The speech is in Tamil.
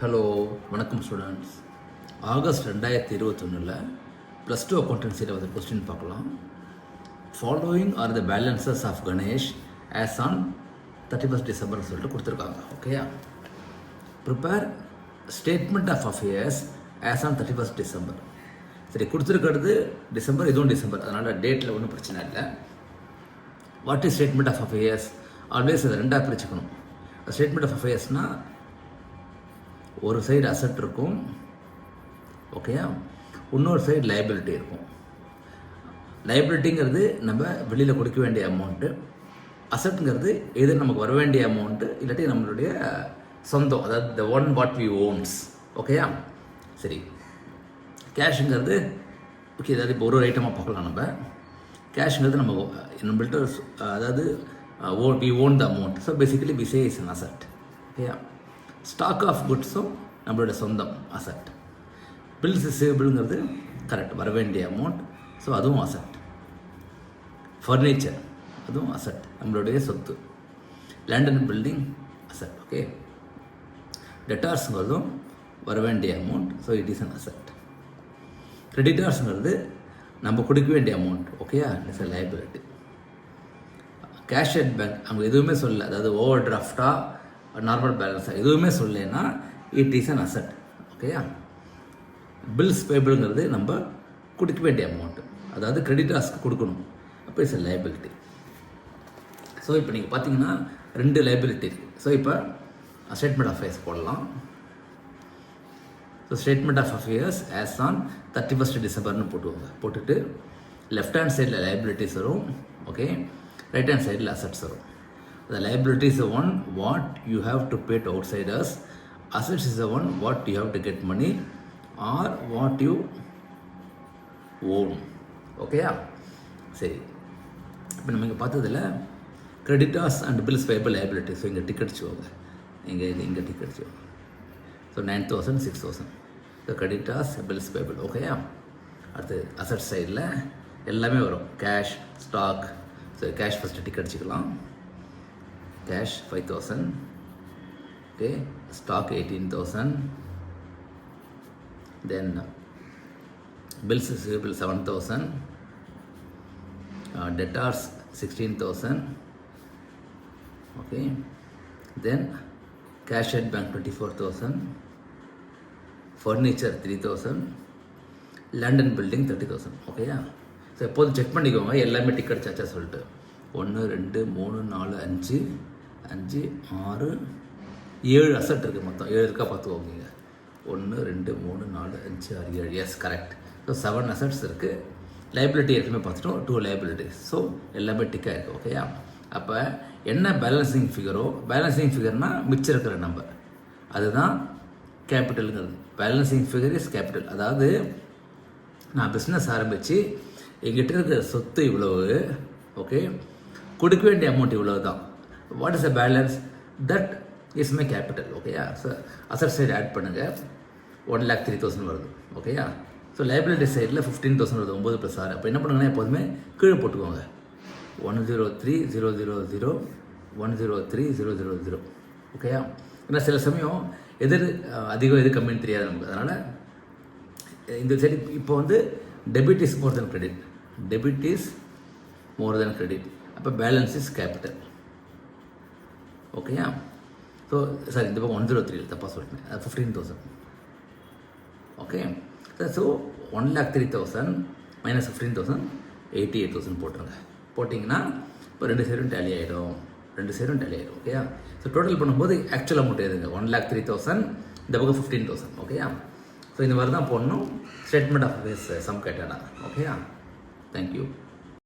ஹலோ, வணக்கம் ஸ்டூடெண்ட்ஸ். ஆகஸ்ட் 2021 ப்ளஸ் டூ அக்கௌண்டன்சியில் வந்து கொஸ்டின் பார்க்கலாம். Following are the balances of Ganesh as on 31st டிசம்பர்னு சொல்லிட்டு கொடுத்துருக்காங்க. ஓகேயா? Prepare statement of affairs as on 31st December. சரி, கொடுத்துருக்கிறது டிசம்பர், இதுவும் டிசம்பர், அதனால் டேட்டில் ஒன்றும் பிரச்சனை இல்லை. What is statement of affairs? Always அதை ரெண்டாக பிரிச்சுக்கணும். ஸ்டேட்மெண்ட் ஆஃப் அஃபேர்ஸ்னால் ஒரு சைடு அசட் இருக்கும், ஓகேயா, இன்னொரு சைடு லைபிலிட்டி இருக்கும். லைபிலிட்டிங்கிறது நம்ம வெளியில் கொடுக்க வேண்டிய அமௌண்ட்டு, அசட்டுங்கிறது எது நமக்கு வர வேண்டிய அமௌண்ட்டு, இல்லாட்டி நம்மளுடைய சொந்தம், அதாவது the one what we owns. ஓகேயா? சரி, கேஷுங்கிறது ஓகே, அதாவது இப்போ ஒரு ஐட்டமாக பார்க்கலாம். நம்ம கேஷுங்கிறது நம்மள்கிட்ட, அதாவது we own the amount. So basically we say is an asset. ஓகேயா? ஸ்டாக் ஆஃப் குட்ஸும் நம்மளோட சொந்தம் அசட். பில்ஸ் ரிசீவபிள்ங்கிறது கரெக்ட், வர வேண்டிய அமௌண்ட், ஸோ அதுவும் அசட். ஃபர்னிச்சர் அதுவும் அசட், நம்மளுடைய சொத்து. Land and building asset. Okay, டெட்டார்ஸுங்கிறதும் வர வேண்டிய amount, so it is an asset. கிரெடிட்டார்ஸுங்கிறது நம்ம கொடுக்க வேண்டிய அமௌண்ட், ஓகேயா, it's a liability. Cash at bank அவங்க எதுவுமே சொல்லலை, அதாவது ஓவர் டிராஃப்டாக நார்மல் பேலன்ஸாக எதுவுமே சொல்லலைன்னா இட் இஸ் அன் அசட். ஓகேயா? பில்ஸ் பேபிளுங்கிறது நம்ம கொடுக்க வேண்டிய அமௌண்ட்டு, அதாவது கிரெடிட்டார்ஸ்க்கு கொடுக்கணும், அப்போ இட்ஸ் அ லைபிலிட்டி. ஸோ இப்போ நீங்கள் பார்த்தீங்கன்னா ரெண்டு லைபிலிட்டி இருக்குது. ஸோ இப்போ ஸ்டேட்மெண்ட் ஆஃப் அஃபேர்ஸ் போடலாம். So statement of affairs as on 31st டிசம்பர்னு போட்டுட்டு லெஃப்ட் ஹேண்ட் சைடில் லைபிலிட்டிஸ் வரும், ஓகே, ரைட் ஹேண்ட் சைடில் அசட்ஸ் வரும். The liability is the one what you have to pay to outsiders. Assets is the one what you have to get money or what you own. ஓகேயா? சரி, இப்போ நம்ம இங்கே பார்த்ததில் creditors and bills payable liability. So இங்கே டிக்கெட் வச்சுக்கோங்க, இங்கே டிக்கெட் வச்சுக்கோங்க. So 9,000 6,000. So creditors bills payable. ஓகேயா? அடுத்து அசட் சைடில் எல்லாமே வரும், cash, stock. So cash first ticket வச்சுக்கலாம். Cash 5,000, okay, stock 18,000, then bills receivable 7,000, debtors 16,000, okay, then cash at bank 24,000, furniture 3,000, land and building 30,000. ஓகேயா? ஸோ எப்போதும் செக் பண்ணிக்கோங்க எல்லாமே டிக்கெட் சார்ஜாக சொல்லிட்டு. 1 2 3 4 5 5 6 7 அசட் இருக்குது, மொத்தம் 7 இருக்கா பார்த்துக்கோங்க. 1 2 3 4 5 6 7. Yes, correct. ஸோ 7 அசட்ஸ் இருக்குது. லைபிலிட்டி ஏற்கனவே பார்த்துட்டோம், 2 லைபிலிட்டிஸ். ஸோ எல்லாமே டிக்காக இருக்குது. ஓகேயா? அப்போ என்ன பேலன்சிங் ஃபிகரோ, பேலன்சிங் ஃபிகர்னால் மிச்சம் இருக்கிற நம்பர், அதுதான் கேபிட்டலுங்கிறது. Balancing figure is capital. அதாவது நான் பிஸ்னஸ் ஆரம்பித்து எங்கிட்ட இருக்கிற சொத்து இவ்வளவு, ஓகே, கொடுக்க வேண்டிய அமௌண்ட் இவ்வளோ தான். What is a balance? That is my capital. ஓகேயா? ஸோ அசட் சைடு ஆட் பண்ணுங்கள், 1,03,000 வருது. ஓகேயா? ஸோ லைபிலிட்டி சைடில் 15,000 வருது, 9 + 6. அப்போ என்ன பண்ணுங்கன்னா எப்போதுமே கீழே போட்டுக்கோங்க, 103,000 103,000. ஓகேயா? ஏன்னா சில சமயம் எது அதிகம் எது கம்மின்னு தெரியாது நமக்கு. அதனால் இந்த சைடு இப்போ வந்து debit is more then credit, debit is more then credit. அப்போ பேலன்ஸ் இஸ் கேபிட்டல். ஓகேயா? ஸோ சாரி, இந்த பக்கம் 103 தப்பாக சொல்லிட்டேன், 15,000. ஓகே, ஸோ 1,03,000 - 15,000 88,000 போட்டுருங்க. போட்டிங்கன்னா இப்போ 2 சைடும் டேலி ஆகிடும், 2 சைடும் டேலி ஆகிடும். ஓகேயா? ஸோ டோட்டல் பண்ணும்போது ஆக்சுவல் அமௌண்ட் எதுங்க? 1,03,000, இந்த பக்கம் 15,000. ஓகேயா? ஸோ இந்த மாதிரி தான் போடணும். ஸ்டேட்மெண்ட் ஆஃப் அஃபேர்ஸ் சம் கேட்டடா. ஓகேயா? தேங்க்யூ.